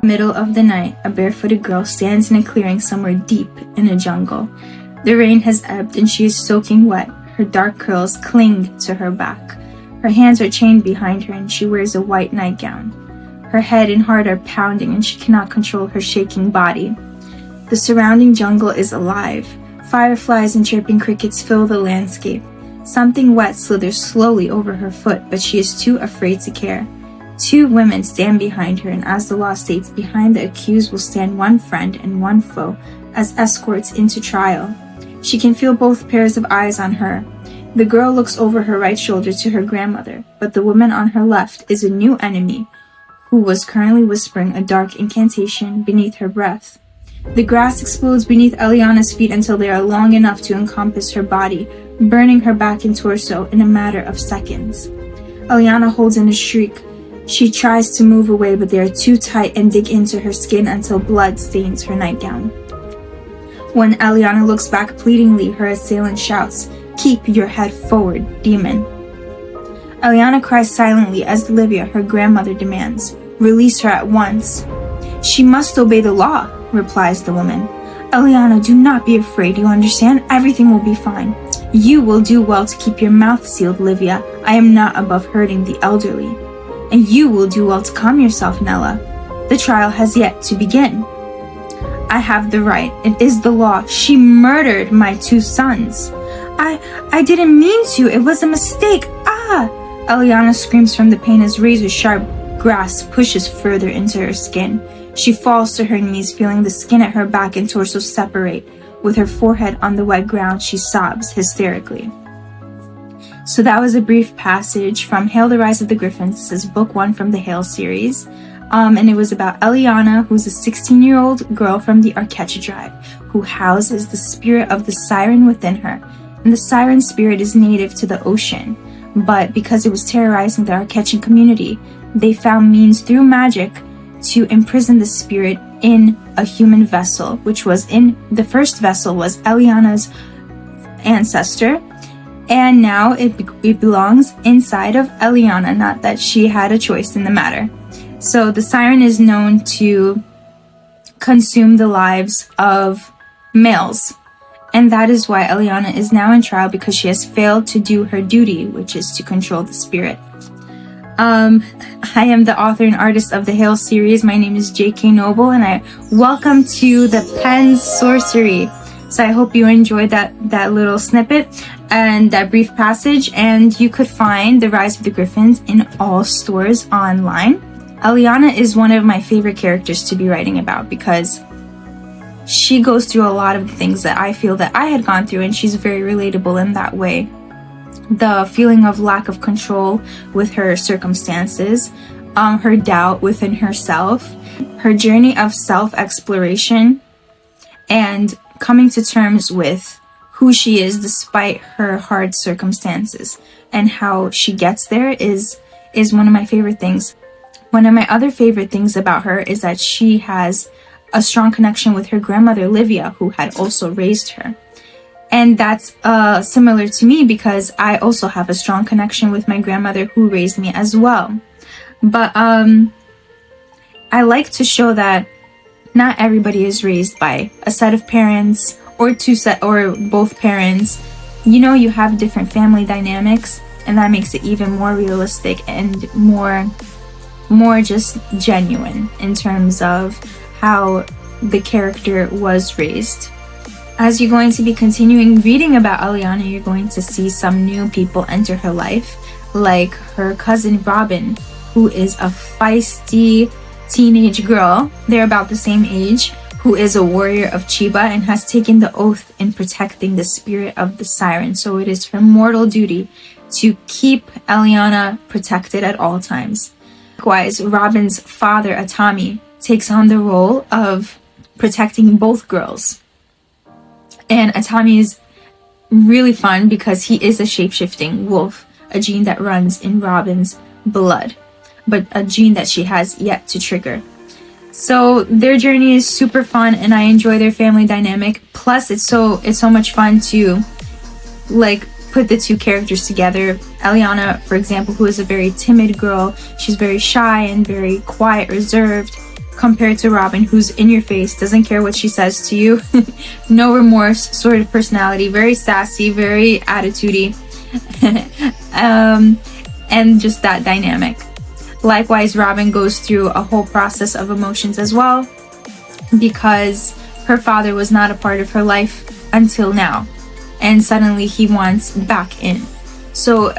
Middle of the night, a barefooted girl stands in a clearing somewhere deep in a jungle. The rain has ebbed and she is soaking wet. Her dark curls cling to her back. Her hands are chained behind her and she wears a white nightgown. Her head and heart are pounding and she cannot control her shaking body. The surrounding jungle is alive. Fireflies and chirping crickets fill the landscape. Something wet slithers slowly over her foot, but she is too afraid to care. Two women stand behind her, and as the law states, behind the accused will stand one friend and one foe as escorts into trial. She can feel both pairs of eyes on her. The girl looks over her right shoulder to her grandmother, but the woman on her left is a new enemy who was currently whispering a dark incantation beneath her breath. The grass explodes beneath Ellionna's feet until they are long enough to encompass her body, burning her back and torso in a matter of seconds. Ellionna holds in a shriek. She tries to move away, but they are too tight and dig into her skin until blood stains her nightgown. When Ellionna looks back pleadingly, her assailant shouts, "Keep your head forward, demon." Ellionna cries silently as Livia, her grandmother, demands, "Release her at once." "She must obey the law," replies the woman. "Ellionna, do not be afraid, you understand? Everything will be fine." "You will do well to keep your mouth sealed, Livia. I am not above hurting the elderly." "And you will do well to calm yourself, Nella. The trial has yet to begin." "I have the right. It is the law. She murdered my two sons." I didn't mean to. It was a mistake. Ah!" Ellionna screams from the pain as razor-sharp grass pushes further into her skin. She falls to her knees, feeling the skin at her back and torso separate. With her forehead on the wet ground, she sobs hysterically. So that was a brief passage from Hale, the Rise of the Griffins. This is book 1 from the Hale series. And it was about Ellionna, who's a 16-year-old girl from the Arkecha tribe, who houses the spirit of the Siren within her. And the Siren spirit is native to the ocean. But because it was terrorizing the Arkecha community, they found means through magic to imprison the spirit in a human vessel, which was in the first vessel was Ellionna's ancestor. And now it belongs inside of Ellionna, not that she had a choice in the matter. So the Siren is known to consume the lives of males. And that is why Ellionna is now in trial, because she has failed to do her duty, which is to control the spirit. I am the author and artist of the Hale series. My name is J.K. Noble, and I welcome to the Pen Sorcery. So I hope you enjoyed that little snippet and that brief passage, and you could find The Rise of the Griffins in all stores online. Ellionna is one of my favorite characters to be writing about because she goes through a lot of the things that I feel that I had gone through, and she's very relatable in that way. The feeling of lack of control with her circumstances, her doubt within herself, her journey of self-exploration, and coming to terms with who she is despite her hard circumstances, and how she gets there is one of my favorite things. One of my other favorite things about her is that she has a strong connection with her grandmother Livia, who had also raised her. And that's similar to me because I also have a strong connection with my grandmother who raised me as well. But I like to show that not everybody is raised by a set of parents or both parents. You know, you have different family dynamics, and that makes it even more realistic and more just genuine in terms of how the character was raised. As you're going to be continuing reading about Ellionna, you're going to see some new people enter her life, like her cousin Robin, who is a feisty teenage girl. They're about the same age, who is a warrior of Chiba and has taken the oath in protecting the spirit of the Siren. So it is her mortal duty to keep Ellionna protected at all times. Likewise, Robin's father, Atami, takes on the role of protecting both girls. And Atami is really fun because he is a shape-shifting wolf, a gene that runs in Robin's blood, but a gene that she has yet to trigger. So their journey is super fun, and I enjoy their family dynamic. Plus, it's so much fun to like put the two characters together. Ellionna, for example, who is a very timid girl, she's very shy and very quiet, reserved. compared to Robin, who's in your face, doesn't care what she says to you. No remorse sort of personality, very sassy, very attitudey. And just that dynamic. Likewise, Robin goes through a whole process of emotions as well, because her father was not a part of her life until now, and suddenly he wants back in. So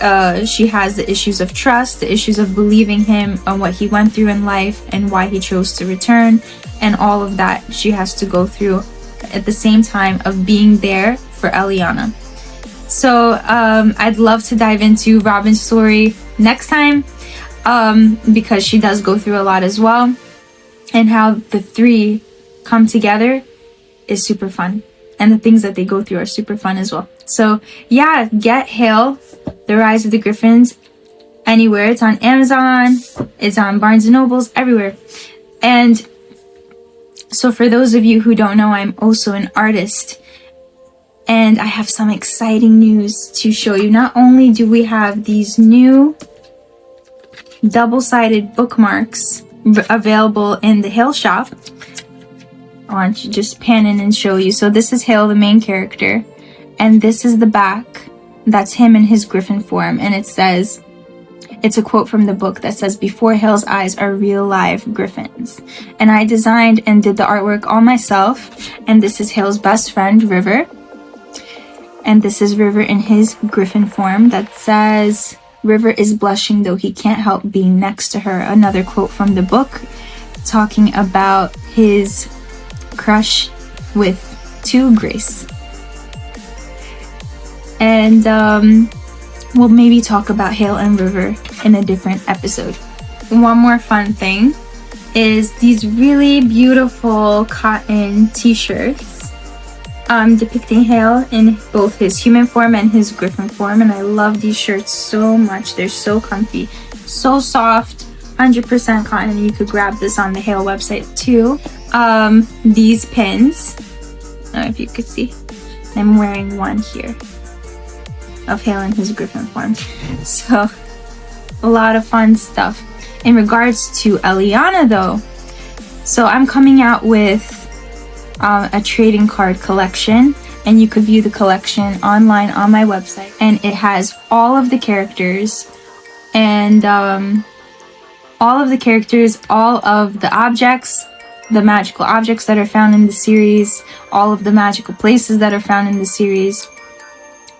she has the issues of trust, the issues of believing him on what he went through in life and why he chose to return, and all of that she has to go through at the same time of being there for Ellionna. So I'd love to dive into Robin's story next time, because she does go through a lot as well, and how the three come together is super fun, and the things that they go through are super fun as well. So yeah, get Hale, The Rise of the Griffins, anywhere. It's on Amazon, it's on Barnes & Nobles, everywhere. And so for those of you who don't know, I'm also an artist, and I have some exciting news to show you. Not only do we have these new double-sided bookmarks available in the Hale shop, I want to just pan in and show you. So this is Hale, the main character, and this is the back. That's him in his griffin form, and it says, it's a quote from the book that says, "Before Hale's eyes are real live griffins." And I designed and did the artwork all myself, and this is Hale's best friend, River. And this is River in his griffin form that says, "River is blushing though he can't help being next to her." Another quote from the book talking about his crush with Grace. And we'll maybe talk about Hale and River in a different episode. One more fun thing is these really beautiful cotton t-shirts depicting Hale in both his human form and his griffin form, and I love these shirts so much. They're so comfy, so soft, 100% cotton, and you could grab this on the Hale website too. These pins, I don't know if you could see, I'm wearing one here of Hale in his griffin form. So a lot of fun stuff. In regards to Ellionna though, so I'm coming out with a trading card collection, and you could view the collection online on my website, and it has all of the characters and all of the objects, the magical objects that are found in the series, all of the magical places that are found in the series.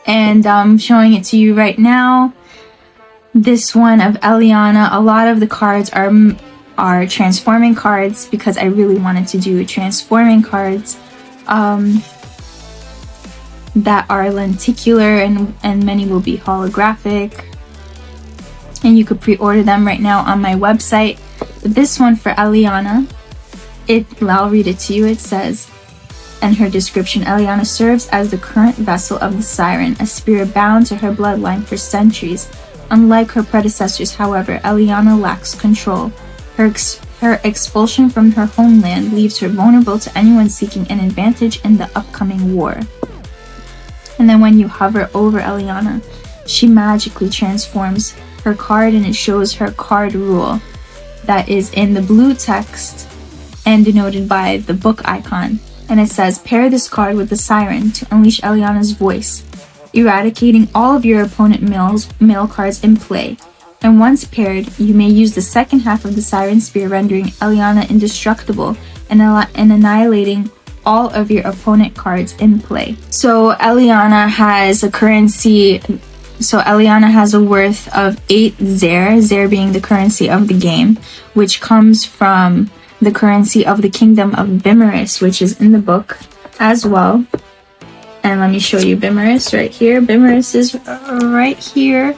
And I'm showing it to you right now. This one of Ellionna, a lot of the cards are transforming cards, because I really wanted to do transforming cards that are lenticular, and many will be holographic, and you could pre-order them right now on my website. This one for Ellionna, I'll read it to you. It says, in her description, "Ellionna serves as the current vessel of the Siren, a spirit bound to her bloodline for centuries. Unlike her predecessors, however, Ellionna lacks control. Her expulsion from her homeland leaves her vulnerable to anyone seeking an advantage in the upcoming war." And then when you hover over Ellionna, she magically transforms her card, and it shows her card rule that is in the blue text and denoted by the book icon. And it says, "Pair this card with the Siren to unleash Ellionna's voice, eradicating all of your opponent male cards in play. And once paired, you may use the second half of the Siren Spear, rendering Ellionna indestructible and annihilating all of your opponent cards in play." So Ellionna has a currency. So Ellionna has a worth of 8 Zer being the currency of the game, which comes from the currency of the kingdom of Bimaris, which is in the book as well. And let me show you Bimaris right here. Bimaris is right here.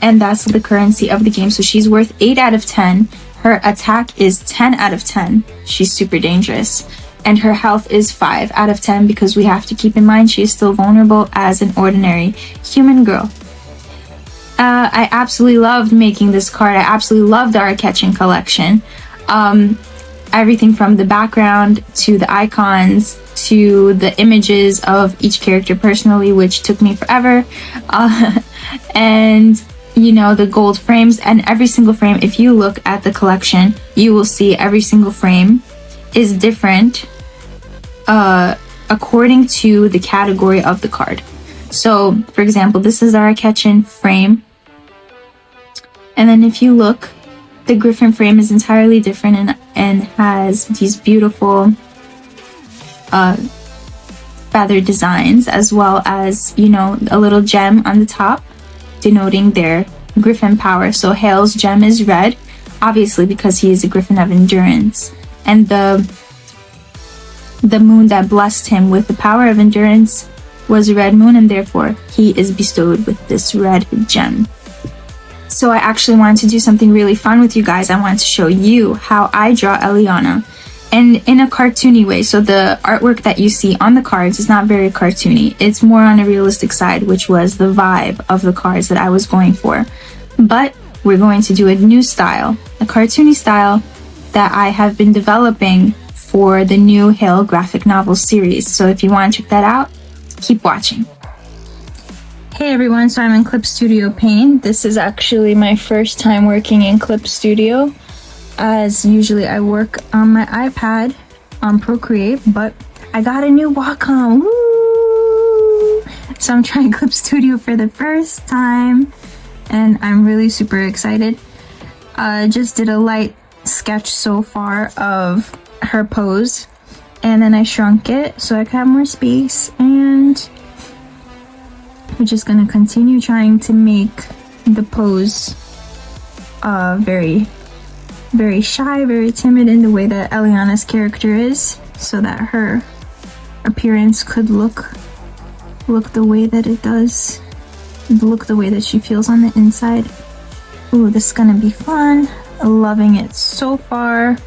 And that's the currency of the game. So she's worth 8 out of 10. Her attack is 10 out of 10. She's super dangerous. And her health is 5 out of 10, because we have to keep in mind she is still vulnerable as an ordinary human girl. I absolutely loved making this card. I absolutely loved the art catching collection. Everything from the background to the icons to the images of each character personally, which took me forever. And you know, the gold frames, and every single frame, if you look at the collection, you will see every single frame is different according to the category of the card. So, for example, this is our Ketchin frame. And then if you look, the Griffin frame is entirely different and has these beautiful feather designs, as well as, you know, a little gem on the top denoting their Griffin power. So Hale's gem is red, obviously because he is a Griffin of endurance. And the moon that blessed him with the power of endurance was a red moon, and therefore he is bestowed with this red gem. So I actually wanted to do something really fun with you guys. I wanted to show you how I draw Ellionna, and in a cartoony way. So the artwork that you see on the cards is not very cartoony. It's more on a realistic side, which was the vibe of the cards that I was going for. But we're going to do a new style, a cartoony style that I have been developing for the new Hale graphic novel series. So if you want to check that out, keep watching. Hey everyone, so I'm in Clip Studio Paint. This is actually my first time working in Clip Studio, as usually I work on my iPad on Procreate, but I got a new Wacom. Woo! So I'm trying Clip Studio for the first time, and I'm really super excited. Just did a light sketch so far of her pose, and then I shrunk it so I could have more space, and we're just gonna continue trying to make the pose very, very shy, very timid in the way that Ellionna's character is, so that her appearance could look the way that it does, look the way that she feels on the inside. Ooh, this is gonna be fun. Loving it so far.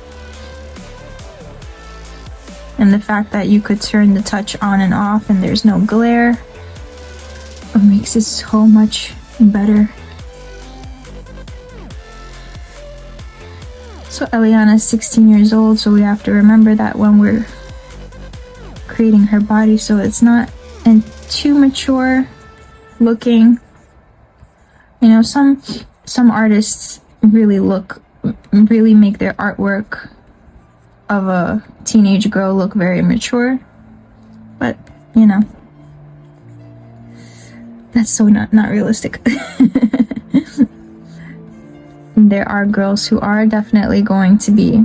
And the fact that you could turn the touch on and off and there's no glare, it makes it so much better. So Ellionna's 16 years old, so we have to remember that when we're creating her body, so it's not too mature looking. You know, some artists really make their artwork of a teenage girl look very mature, but you know, that's so not realistic. There are girls who are definitely going to be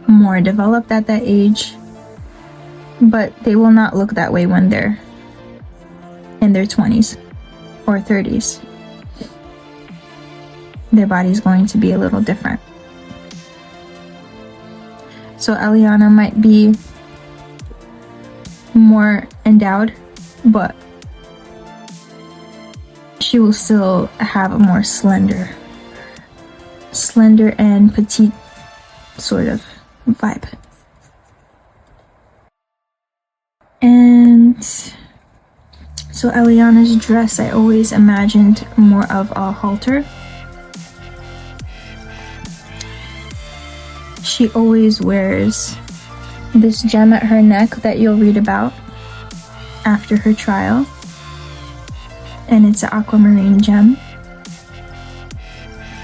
more developed at that age, but they will not look that way when they're in their 20s or 30s. Their body's going to be a little different. So Ellionna might be more endowed, but she will still have a more slender and petite sort of vibe. And so Ellionna's dress, I always imagined more of a halter. She always wears this gem at her neck that you'll read about after her trial, and it's an aquamarine gem.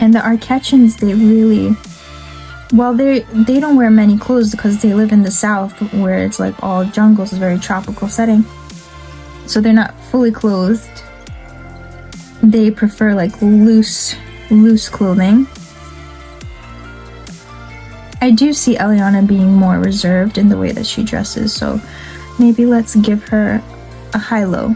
And the Arquetchins, they really, well, they don't wear many clothes because they live in the south where it's like all jungles, a very tropical setting, so they're not fully clothed. They prefer like loose clothing. I do see Ellionna being more reserved in the way that she dresses, so maybe let's give her a high-low.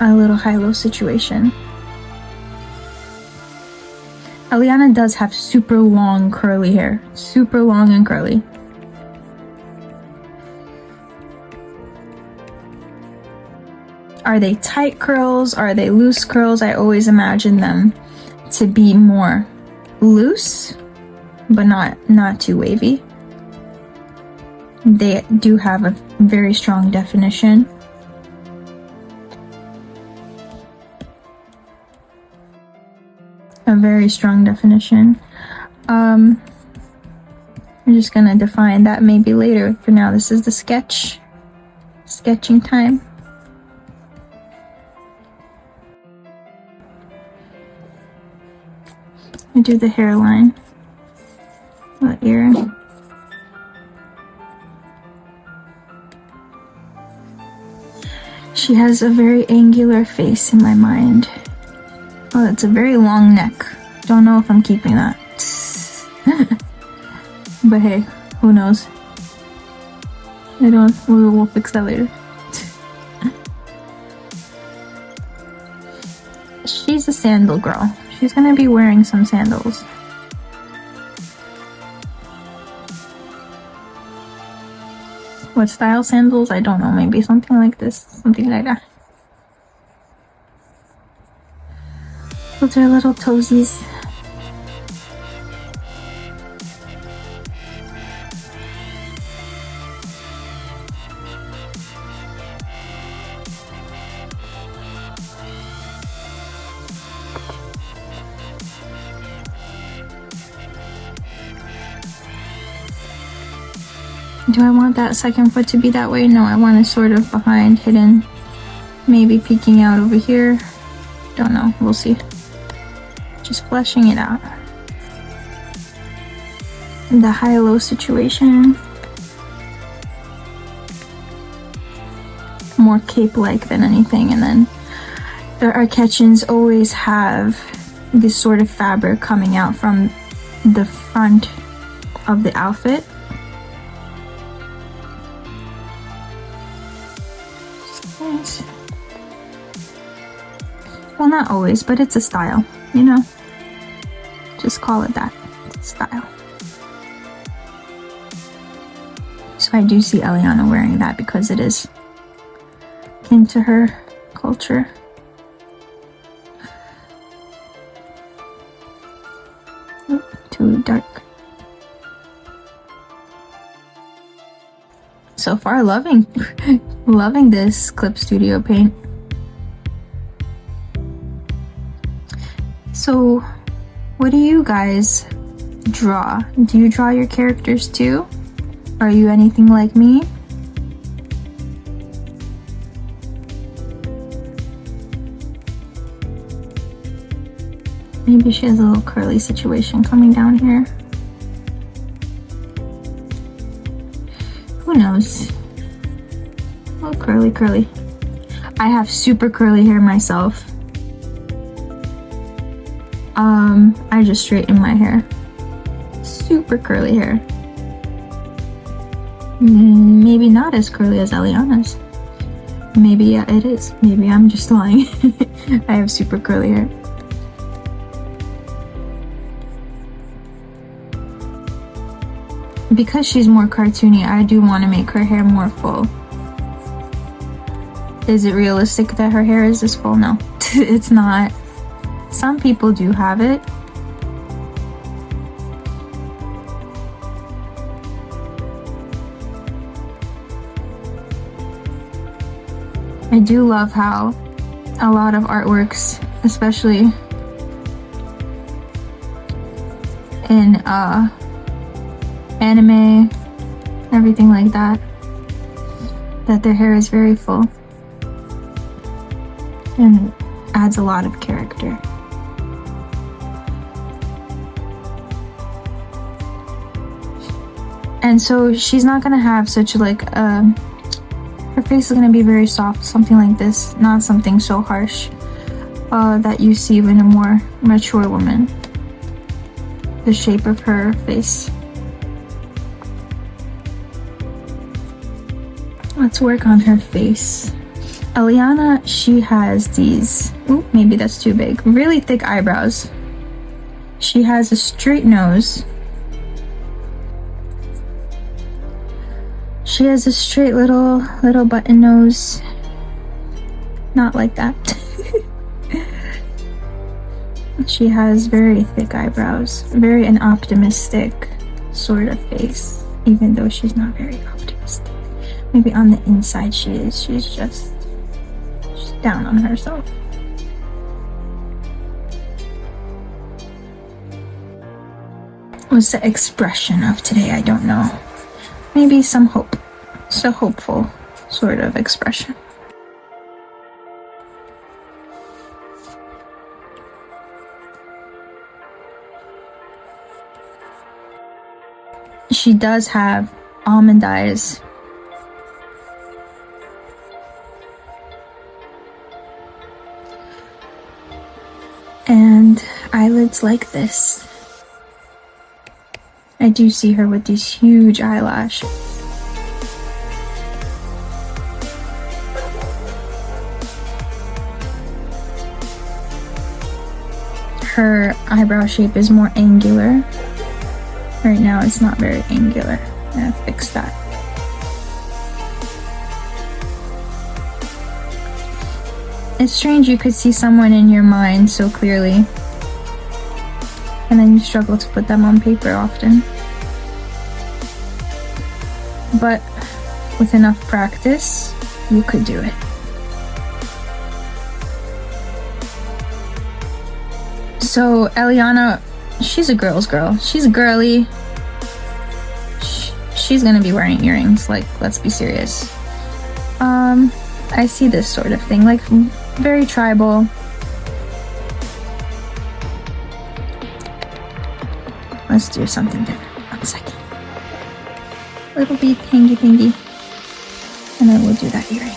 A little high-low situation. Ellionna does have super long curly hair. Super long and curly. Are they tight curls? Are they loose curls? I always imagine them to be more loose, but not too wavy. They do have a very strong definition. A very strong definition. We're just gonna define that maybe later. For now, this is the sketching time. I do the hairline, the ear. She has a very angular face in my mind. Oh, it's a very long neck. Don't know if I'm keeping that. But hey, who knows? We'll fix that later. She's a sandal girl. She's gonna be wearing some sandals. What style sandals? I don't know. Maybe something like this. Something like that. Those are little toesies. Do I want that second foot to be that way? No, I want it sort of behind, hidden, maybe peeking out over here. Don't know, we'll see. Just fleshing it out. The high-low situation. More cape-like than anything, and then the Arquetchins always have this sort of fabric coming out from the front of the outfit. Well, not always, but it's a style, you know? Just call it that. It's a style. So I do see Ellionna wearing that because it is into her culture. Oop, too dark. So far, loving this Clip Studio paint. So, what do you guys draw? Do you draw your characters too? Are you anything like me? Maybe she has a little curly situation coming down here. Who knows? Oh, curly. I have super curly hair myself. I just straighten my hair. Super curly hair. Maybe not as curly as Ellionna's. Maybe yeah, it is. Maybe I'm just lying. I have super curly hair. Because she's more cartoony, I do want to make her hair more full. Is it realistic that her hair is this full? No, it's not. Some people do have it. I do love how a lot of artworks, especially in anime, everything like that, that their hair is very full and adds a lot of character. And so she's not gonna have such like her face is gonna be very soft, something like this, not something so harsh that you see in a more mature woman. The shape of her face. Let's work on her face. Ellionna, she has these, ooh, maybe that's too big, really thick eyebrows. She has a straight nose. She has a straight little button nose. Not like that. She has very thick eyebrows. Very an optimistic sort of face, even though she's not very optimistic. Maybe on the inside she is. She's just down on herself. What's the expression of today? I don't know. Maybe some hope. It's a hopeful sort of expression. She does have almond eyes. And eyelids like this. I do see her with these huge eyelashes. Her eyebrow shape is more angular. Right now it's not very angular. I'm gonna fix that. It's strange you could see someone in your mind so clearly, and then you struggle to put them on paper often. But with enough practice, you could do it. So Ellionna, she's a girl's girl. She's girly. She's gonna be wearing earrings, like, let's be serious. I see this sort of thing, like, very tribal. Let's do something different. 1 second. Little bead thingy thingy. And then we'll do that earring.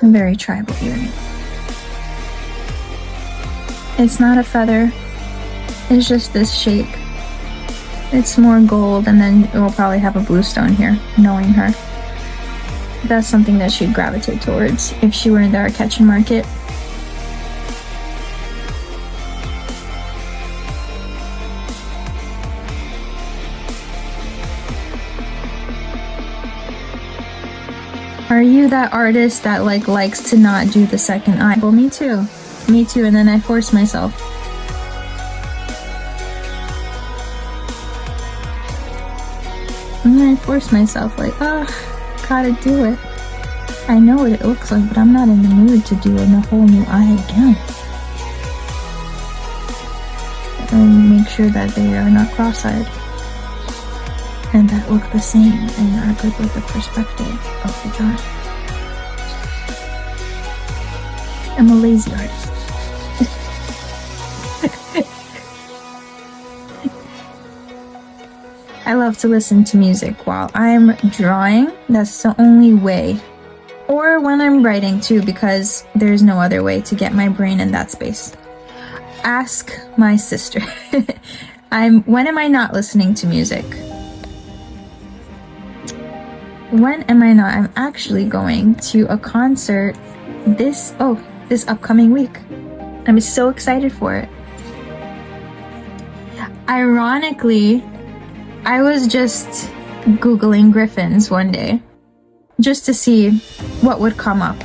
A very tribal earring. It's not a feather. It's just this shape. It's more gold, and then we'll probably have a blue stone here, knowing her. That's something that she'd gravitate towards if she were in the Arcatchin market. Are you that artist that likes to not do the second eye? Well, me too. Me too, and then I force myself. And then I force myself, like, gotta do it. I know what it looks like, but I'm not in the mood to do a whole new eye again. And make sure that they are not cross-eyed. And that look the same and are good with the perspective of the drawing. I'm a lazy artist. I love to listen to music while I'm drawing. That's the only way. Or when I'm writing too, because there's no other way to get my brain in that space. Ask my sister. When am I not listening to music? When am I not? I'm actually going to a concert this upcoming week. I'm so excited for it. Ironically, I was just Googling griffins one day just to see what would come up.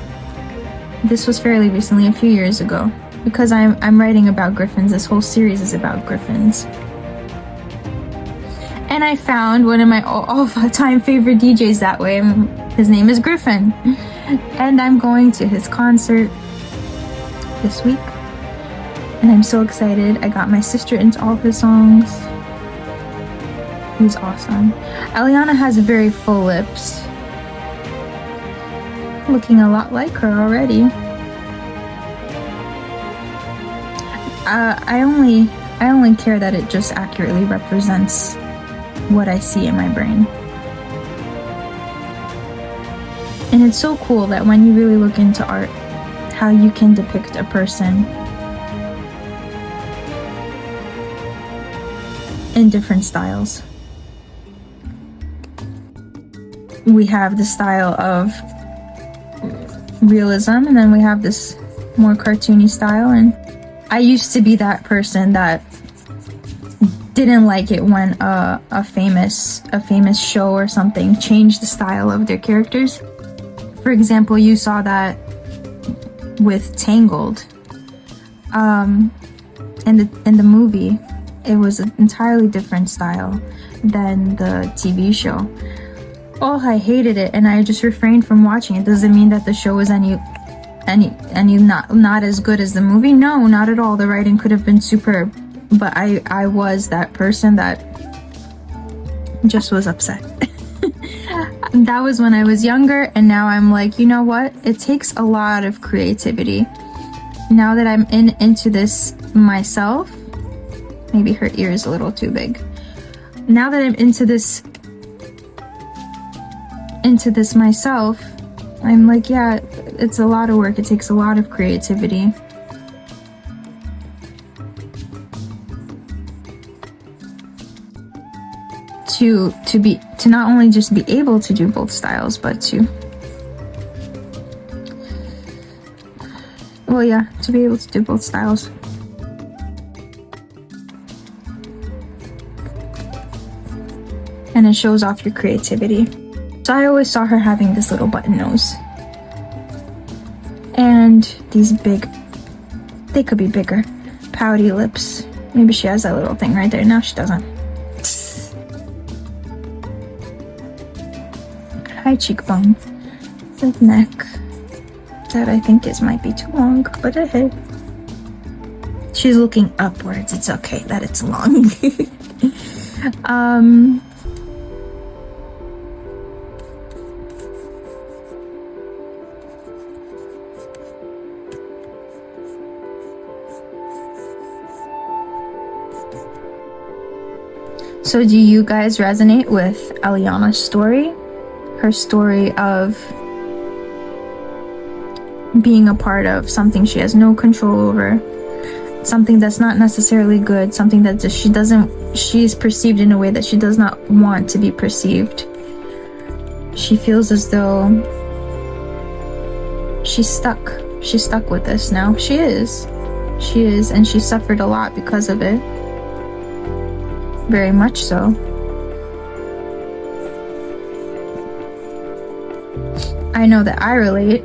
This was fairly recently, a few years ago, because I'm writing about griffins. This whole series is about griffins. And I found one of my all-time favorite DJs that way. His name is Griffin. And I'm going to his concert this week. And I'm so excited. I got my sister into all his songs. He's awesome. Ellionna has very full lips. Looking a lot like her already. I only care that it just accurately represents what I see in my brain. And it's so cool that when you really look into art, how you can depict a person in different styles. We have the style of realism, and then we have this more cartoony style. And I used to be that person that didn't like it when a famous show or something changed the style of their characters. For example, you saw that with Tangled. In the movie, it was an entirely different style than the TV show. Oh, I hated it, and I just refrained from watching it. Does it mean that the show is any not as good as the movie? No, not at all. The writing could have been superb. but I was that person that just was upset. That was when I was younger, and now I'm like, you know what? It takes a lot of creativity. Now that I'm into this myself, maybe her ear is a little too big. Now that I'm into this myself, I'm like, yeah, it's a lot of work. It takes a lot of creativity. To not only just be able to do both styles, but to be able to do both styles. And it shows off your creativity. So I always saw her having this little button nose. And these big, they could be bigger, pouty lips. Maybe she has that little thing right there. No, she doesn't. High cheekbone. The neck. That I think might be too long, but hey. She's looking upwards. It's okay that it's long. So do you guys resonate with Ellionna's story? Her story of being a part of something she has no control over, something that's not necessarily good, something that she's perceived in a way that she does not want to be perceived. She feels as though she's stuck with this now. She is, and she suffered a lot because of it. Very much so. I know that I relate.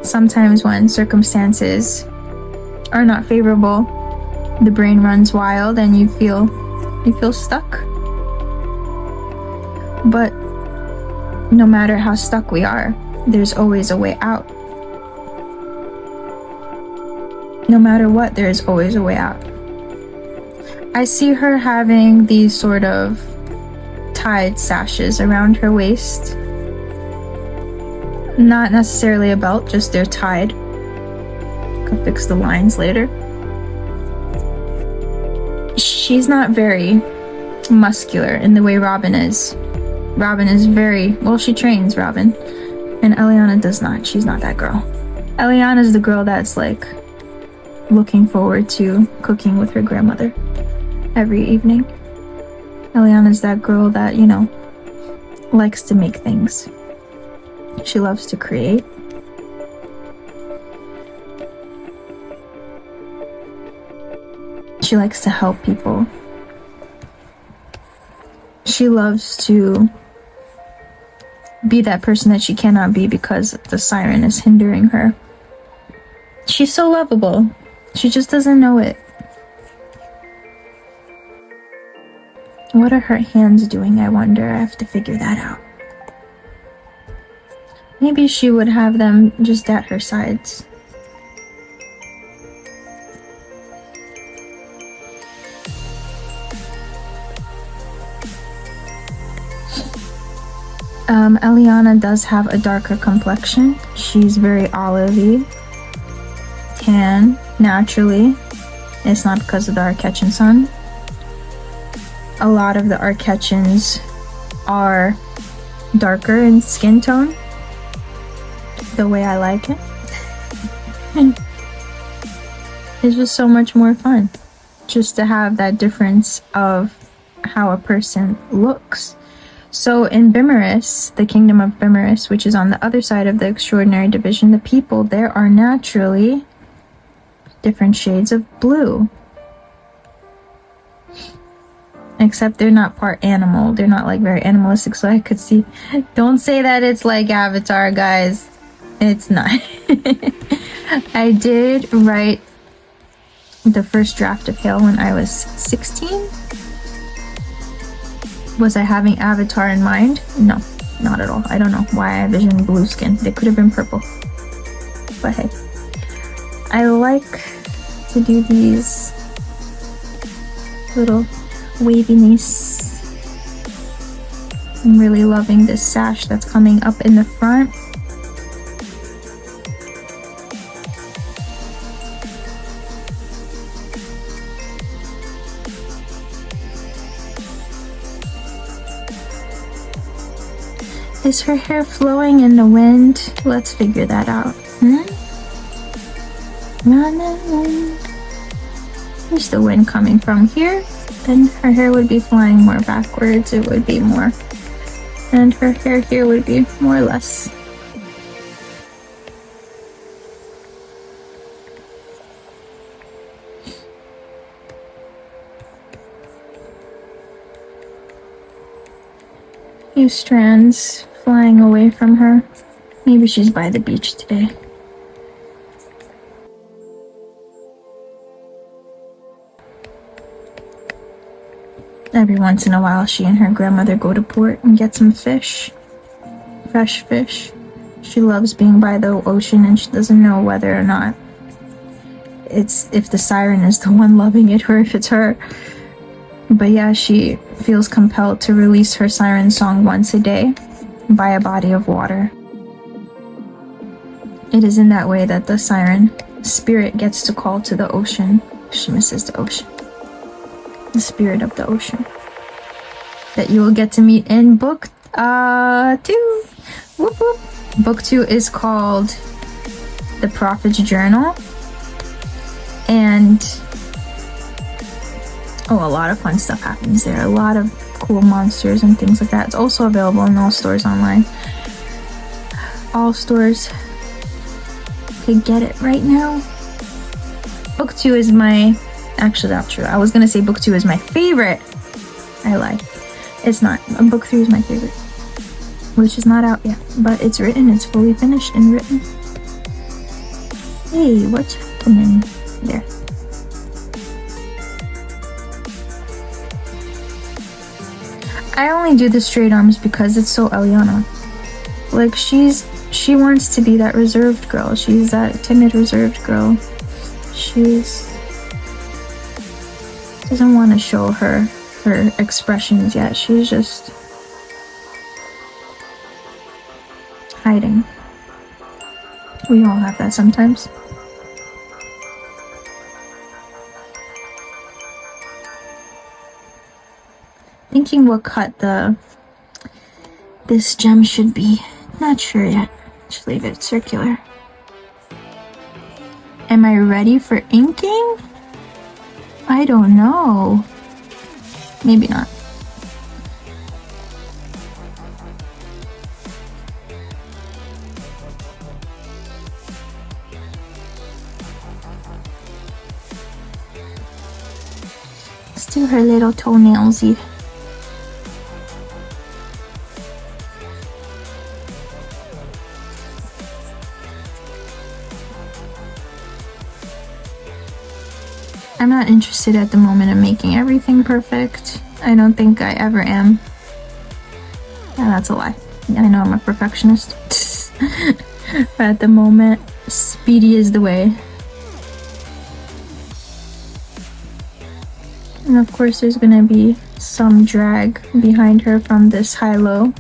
Sometimes when circumstances are not favorable, the brain runs wild and you feel stuck. But no matter how stuck we are, there's always a way out. No matter what, there's always a way out. I see her having these sort of tied sashes around her waist. Not necessarily a belt, just they're tied. I'll fix the lines later. She's not very muscular in the way Robin is. Robin is she trains Robin. And Ellionna does not. She's not that girl. Ellionna is the girl that's like looking forward to cooking with her grandmother every evening. Ellionna is that girl that, likes to make things. She loves to create. She likes to help people. She loves to be that person that she cannot be because the siren is hindering her. She's so lovable. She just doesn't know it. What are her hands doing, I wonder? I have to figure that out. Maybe she would have them just at her sides. Ellionna does have a darker complexion. She's very olivey, tan, naturally. It's not because of the Arquetchan sun. A lot of the Arquetchans are darker in skin tone, the way I like it. It's just so much more fun just to have that difference of how a person looks. So in Bimaris, the kingdom of Bimaris, which is on the other side of the extraordinary division, the people there are naturally different shades of blue. Except they're not part animal. They're not like very animalistic, so I could see. Don't say that it's like Avatar, guys. It's not. I did write the first draft of Hale when I was 16. Was I having Avatar in mind? No, not at all. I don't know why I envisioned blue skin. They could have been purple. But hey, I like to do these little waviness. I'm really loving this sash that's coming up in the front. Is her hair flowing in the wind? Let's figure that out. Where's the wind coming from? Here? Then her hair would be flying more backwards. It would be more. And her hair here would be more or less. Few strands flying away from her. Maybe she's by the beach today. Every once in a while, she and her grandmother go to port and get some fish. Fresh fish. She loves being by the ocean and she doesn't know whether or not it's if the siren is the one loving it or if it's her. But yeah, she feels compelled to release her siren song once a day by a body of water. It is in that way that the siren spirit gets to call to the ocean. She misses the ocean. The spirit of the ocean. That you will get to meet in book 2. Whoop whoop. Book 2 is called The Prophet's Journal. And a lot of fun stuff happens there. A lot of cool monsters and things like that. It's also available in all stores online. All stores could get it right now. Book 2 is my... Actually, that's true. I was gonna say book 2 is my favorite. I lied. It's not. Book 3 is my favorite. Which is not out yet. But it's written. It's fully finished and written. Hey, what's happening there? I only do the straight arms because it's so Ellionna. Like, she wants to be that reserved girl. She's that timid, reserved girl. Doesn't want to show her expressions yet. She's just hiding. We all have that sometimes. Thinking what cut this gem should be. Not sure yet. Just leave it circular. Am I ready for inking? I don't know. Maybe not. Let's do her little toenailsy. I'm not interested at the moment in making everything perfect. I don't think I ever am. Yeah, that's a lie. I know I'm a perfectionist. But at the moment, speedy is the way. And of course there's gonna be some drag behind her from this high-low.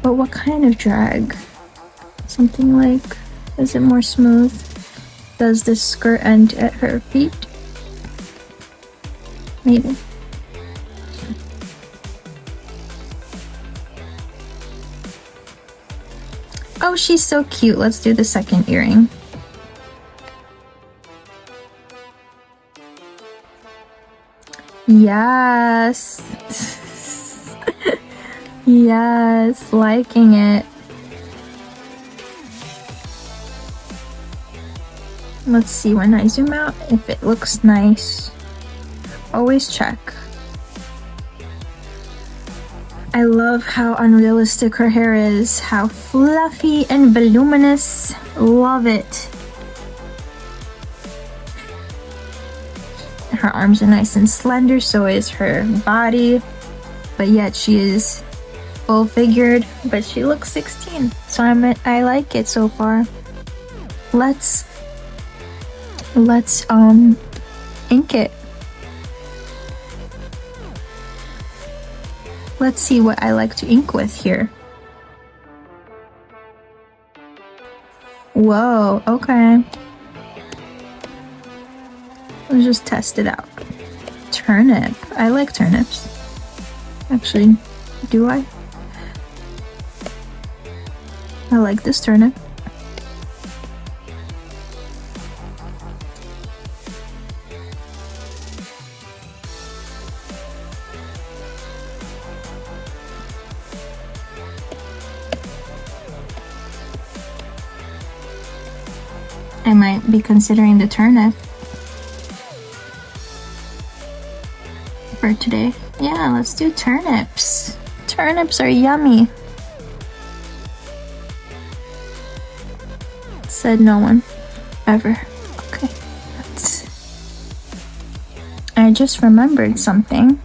But what kind of drag? Something like, is it more smooth? Does this skirt end at her feet? Maybe. Oh, she's so cute. Let's do the second earring. Yes. Yes, liking it. Let's see when I zoom out if it looks nice. Always check. I love how unrealistic her hair is, how fluffy and voluminous. Love it. Her arms are nice and slender, so is her body, but yet she is full figured, but she looks 16, so I like it so far. Let's let's ink it. Let's see what I like to ink with here. Whoa, okay. Let's just test it out. Turnip. I like turnips. Actually, do I? I like this turnip. I might be considering the turnip for today. Yeah, let's do turnips. Turnips are yummy. Said no one ever. Okay. I just remembered something,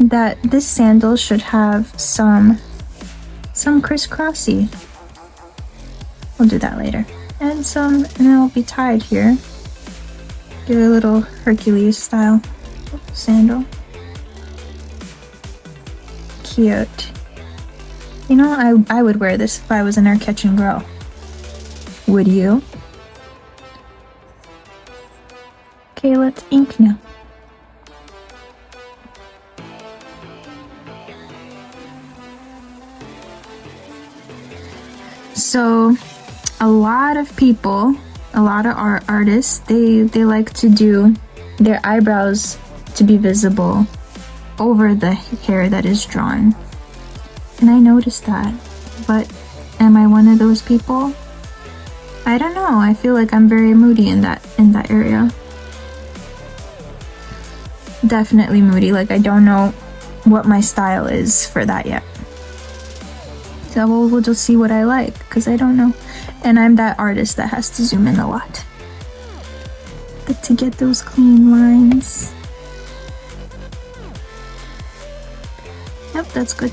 that this sandal should have some crisscrossy. We'll do that later. And it'll be tied here. Get a little Hercules style sandal. Cute. You know, I would wear this if I was in our catch and grow. Would you? Okay, let's ink now. So a lot of people, a lot of artists, they like to do their eyebrows to be visible over the hair that is drawn. And I noticed that, but am I one of those people? I don't know. I feel like I'm very moody in that area. Definitely moody. Like, I don't know what my style is for that yet. So we'll just see what I like, because I don't know. And I'm that artist that has to zoom in a lot. But to get those clean lines. Yep, that's good.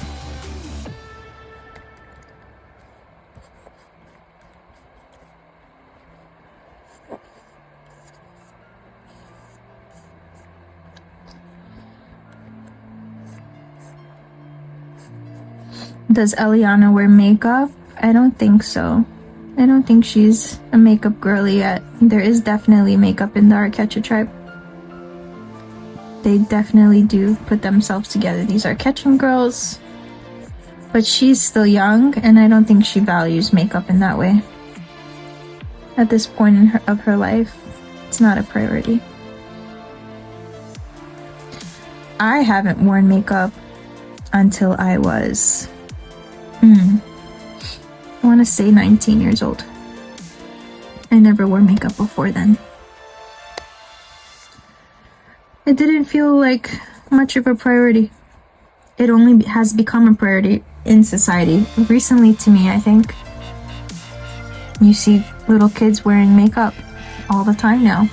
Does Ellionna wear makeup? I don't think so. I don't think she's a makeup girly yet. There is definitely makeup in the Arquecha tribe. They definitely do put themselves together. These are Quechan girls. But she's still young, and I don't think she values makeup in that way. At this point of her life, it's not a priority. I haven't worn makeup until I was I want to say 19 years old. I never wore makeup before then. It didn't feel like much of a priority. It only has become a priority in society recently to me, I think. You see little kids wearing makeup all the time now.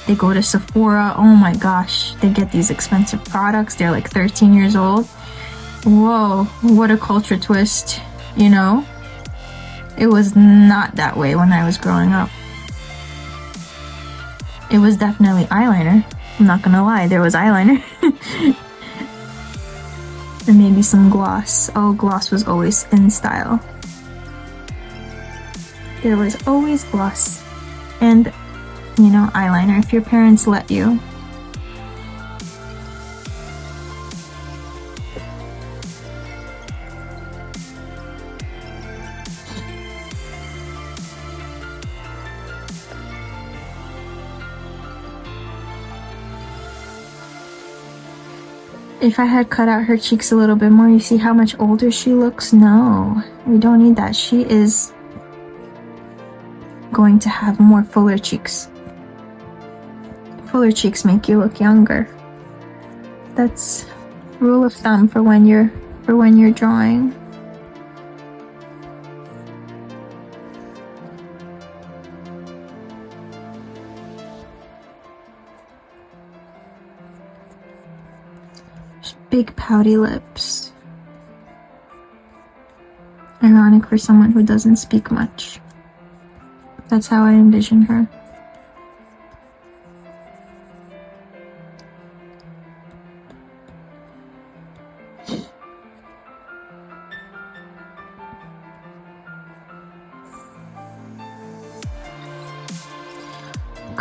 They go to Sephora, oh my gosh, they get these expensive products. They're like 13 years old. Whoa, what a culture twist, you know? It was not that way when I was growing up. It was definitely eyeliner. I'm not gonna lie, there was eyeliner. And maybe some gloss. Oh, gloss was always in style. There was always gloss. And, you know, eyeliner, if your parents let you. If I had cut out her cheeks a little bit more, you see how much older she looks? No, we don't need that. She is going to have more fuller cheeks. Fuller cheeks make you look younger. That's rule of thumb for when you're drawing. Big pouty lips. Ironic for someone who doesn't speak much. That's how I envision her.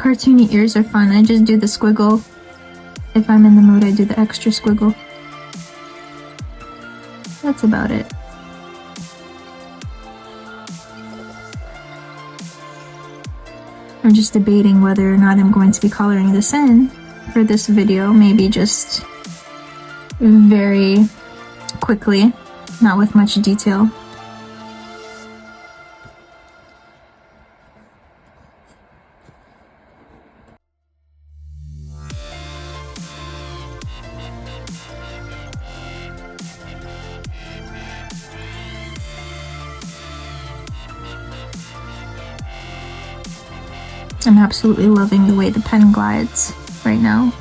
cartoony ears are fun. I just do the squiggle. If I'm in the mood, I do the extra squiggle. That's about it. I'm just debating whether or not I'm going to be coloring this in for this video. Maybe just very quickly, not with much detail. I'm absolutely loving the way the pen glides right now.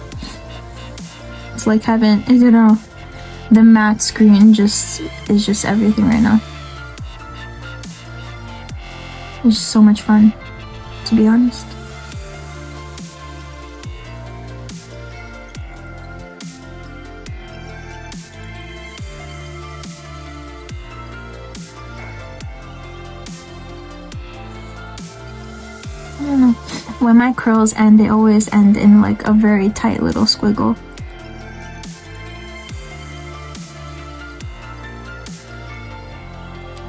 It's like having, I don't know, the matte screen is just everything right now. It's just so much fun, to be honest. I don't know. When my curls end, they always end in like a very tight little squiggle.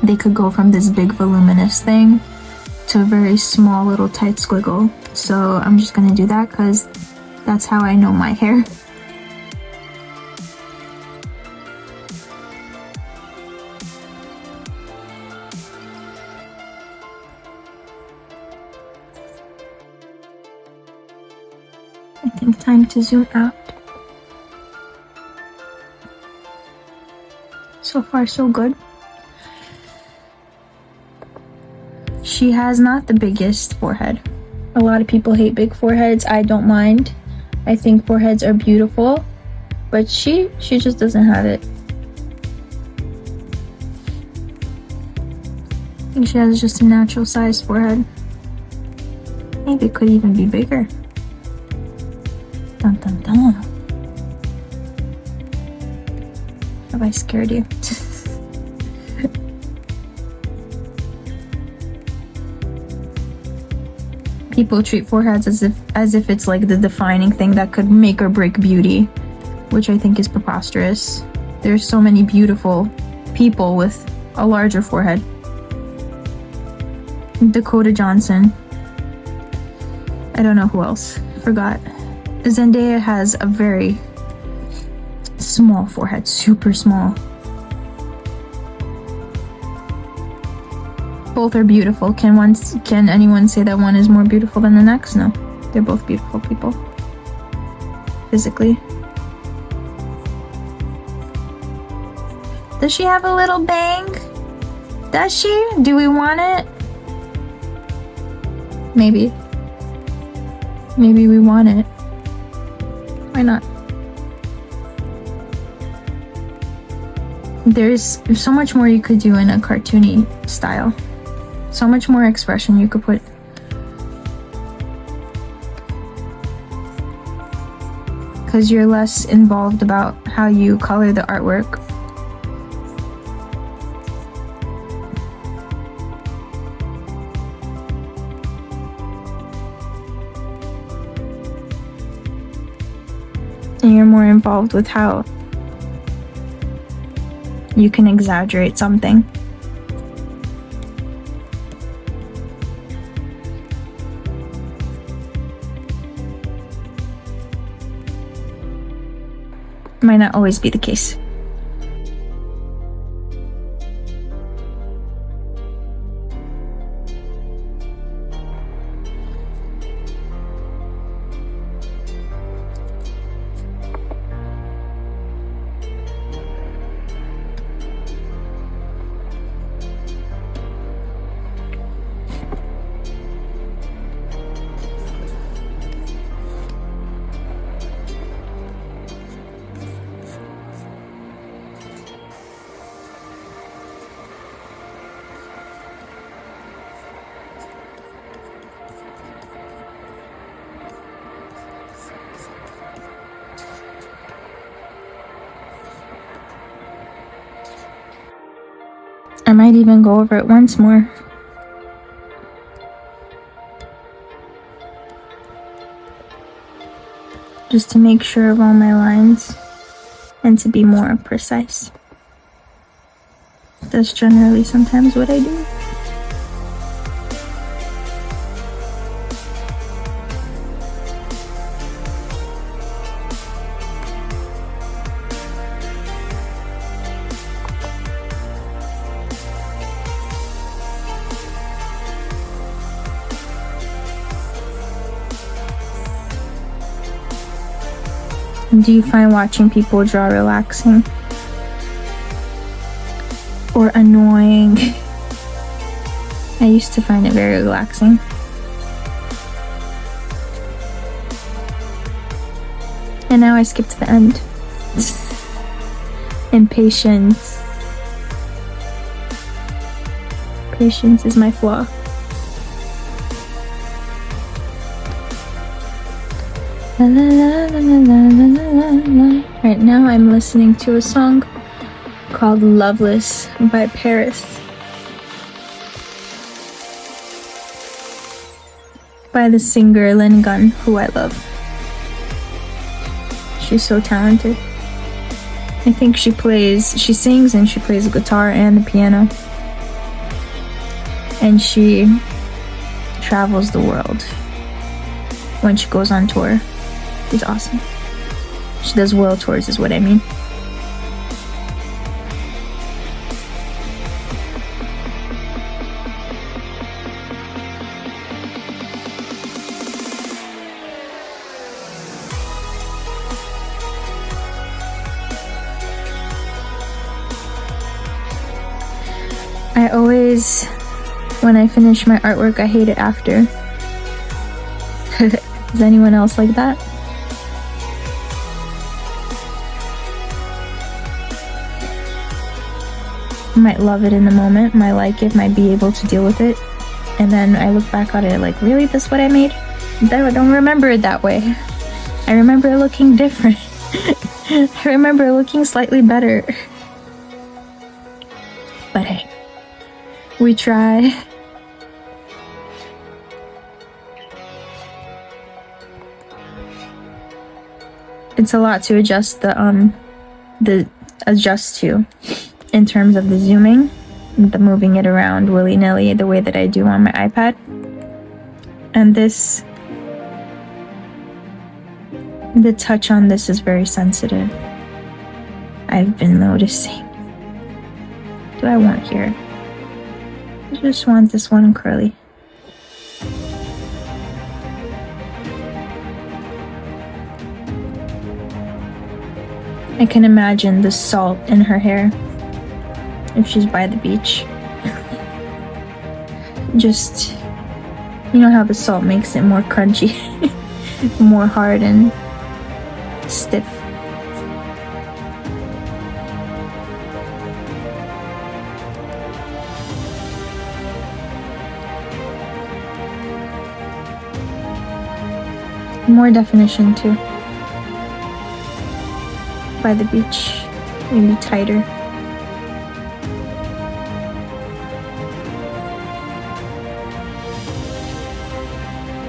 They could go from this big voluminous thing to a very small little tight squiggle. So I'm just gonna do that because that's how I know my hair. I think time to zoom out. So far, so good. She has not the biggest forehead. A lot of people hate big foreheads. I don't mind. I think foreheads are beautiful, but she just doesn't have it. I think she has just a natural sized forehead. Maybe it could even be bigger. Dun dun dun. Have I scared you? People treat foreheads as if it's like the defining thing that could make or break beauty, which I think is preposterous. There's so many beautiful people with a larger forehead. Dakota Johnson. I don't know who else. Forgot. Zendaya has a very small forehead, super small. Both are beautiful. Can anyone say that one is more beautiful than the next? No. They're both beautiful people. Physically. Does she have a little bang? Does she? Do we want it? Maybe. Maybe we want it. Why not? There's so much more you could do in a cartoony style. So much more expression you could put. Because you're less involved about how you color the artwork. And you're more involved with how you can exaggerate something. Might not always be the case. I might even go over it once more. just to make sure of all my lines and to be more precise. That's generally sometimes what I do. Do you find watching people draw relaxing or annoying? I used to find it very relaxing. And now I skip to the end. Impatience. Patience is my flaw. La, la, la, la, la, la, la, la. Right now I'm listening to a song called Loveless by Paris. By the singer Lynn Gunn, who I love. She's so talented. I think she sings and she plays the guitar and the piano. And she travels the world when she goes on tour. She's awesome. She does world tours is what I mean. I always, when I finish my artwork, I hate it after. Is anyone else like that? Might love it in the moment, might like it, might be able to deal with it, and then I look back on it like, really, this is what I made? I don't remember it that way. I remember it looking different. I remember it looking slightly better. But hey, we try. It's a lot to adjust adjust to. In terms of the zooming, the moving it around willy-nilly the way that I do on my iPad. And the touch on this is very sensitive. I've been noticing. What do I want here? I just want this one curly. I can imagine the salt in her hair. If she's by the beach. Just, you know how the salt makes it more crunchy, more hard and stiff. More definition too. By the beach, maybe tighter.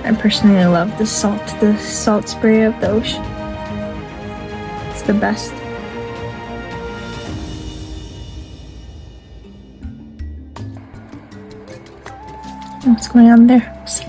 I personally love the salt spray of the ocean. It's the best. What's going on there? Let's see.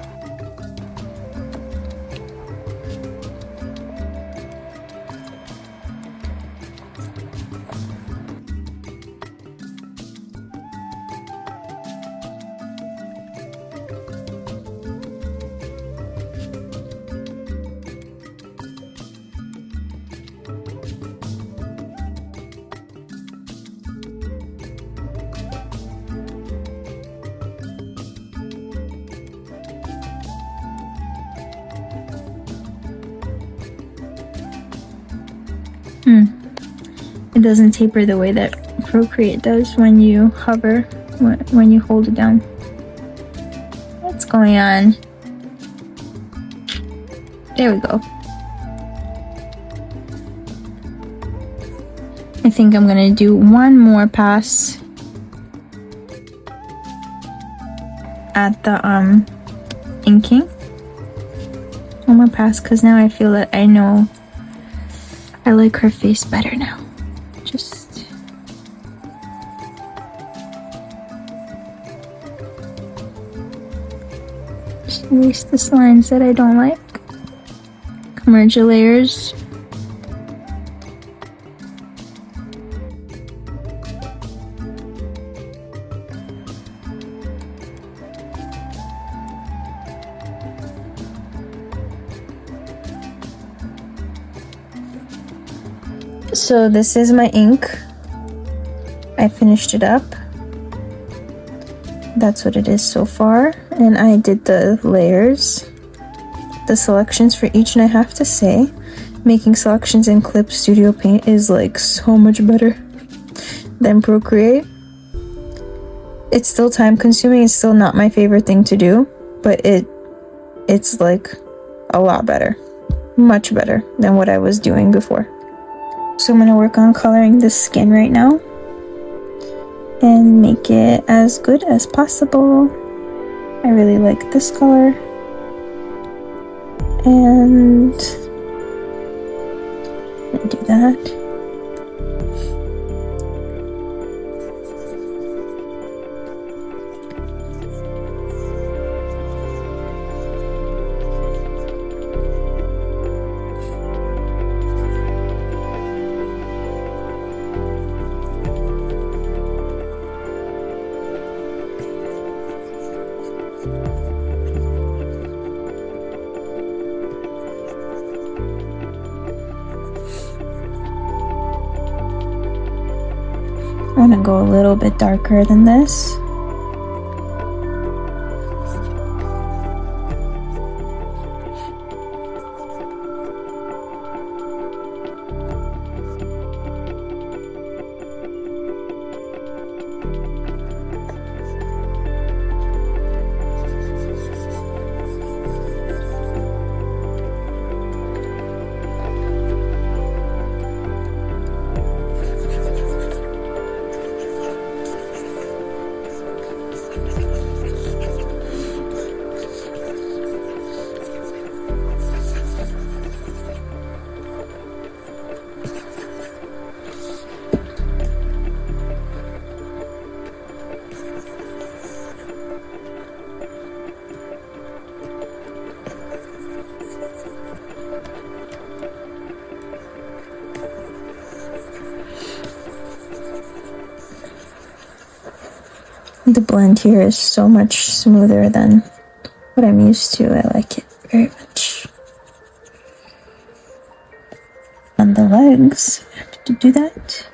It doesn't taper the way that Procreate does when you hover, when you hold it down. What's going on? There we go. I think I'm gonna do one more pass at the inking. One more pass, because now I feel that I know I like her face better now. Just erase the lines that I don't like. Merge the layers. So this is my ink. I finished it up. That's what it is so far. And I did the layers, the selections for each, and I have to say, making selections in Clip Studio Paint is like so much better than Procreate. It's still time consuming, it's still not my favorite thing to do, but it's like a lot better. Much better than what I was doing before. So I'm gonna work on coloring the skin right now and make it as good as possible. I really like this color. And I'll do that. I'm gonna go a little bit darker than this. The blend here is so much smoother than what I'm used to. I like it very much. On the legs, I have to do that.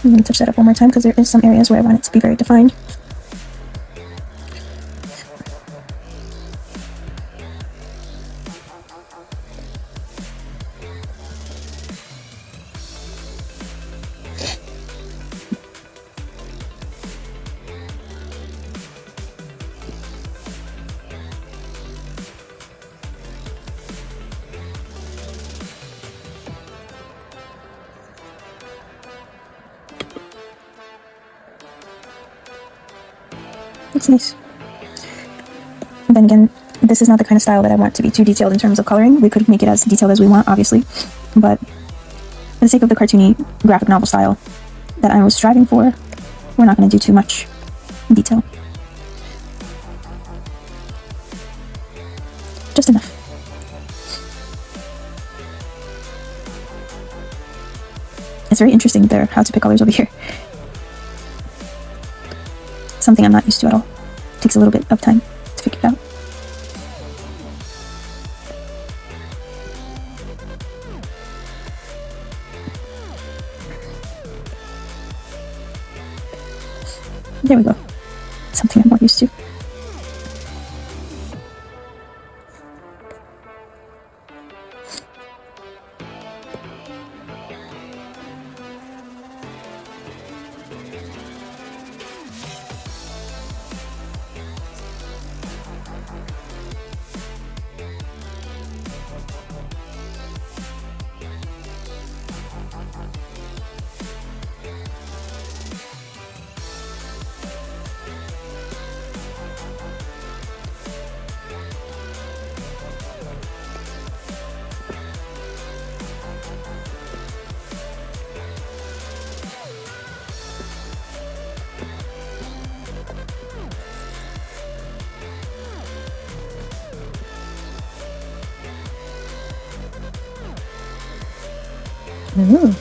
I'm going to touch that up one more time because there is some areas where I want it to be very defined. It's nice. And then again, this is not the kind of style that I want to be too detailed in terms of coloring. We could make it as detailed as we want, obviously, but for the sake of the cartoony graphic novel style that I was striving for, we're not going to do too much detail. Just enough. It's very interesting, their how to pick colors over here. Something I'm not used to at all. Takes a little bit of time to figure it out. There we go. Something I'm more used to. Ooh.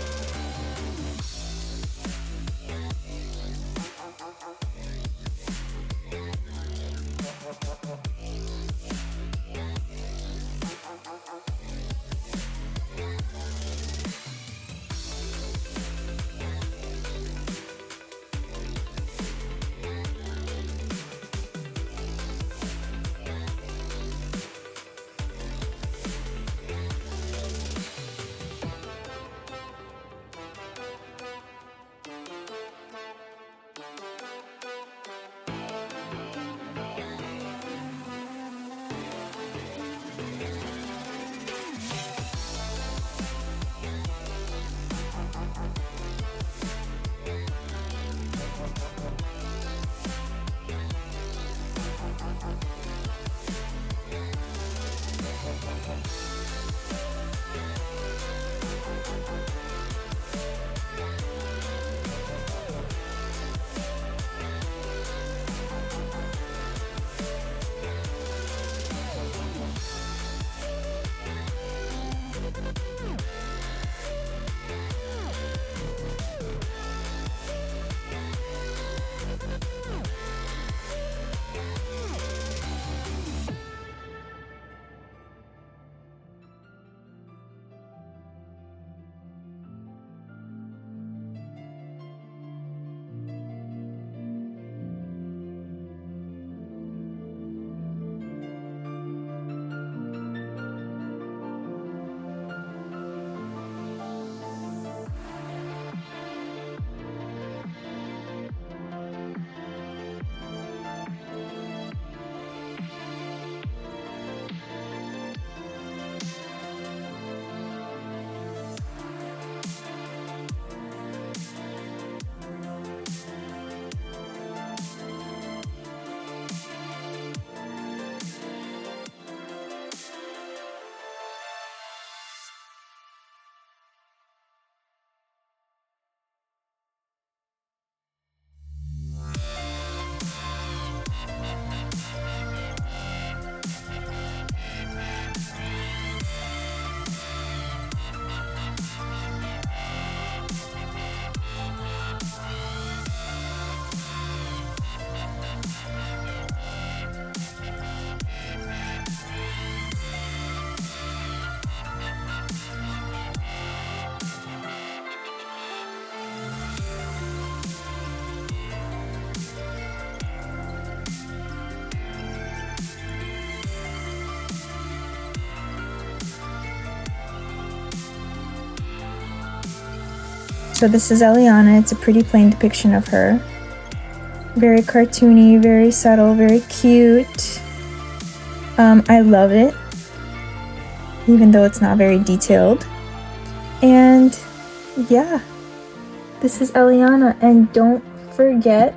So this is Ellionna. It's a pretty plain depiction of her. Very cartoony, very subtle, very cute. I love it, even though it's not very detailed. And yeah, this is Ellionna, and don't forget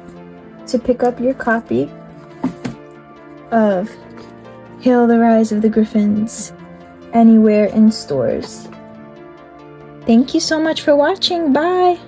to pick up your copy of Hale, the Rise of the Griffins anywhere in stores. Thank you so much for watching. Bye!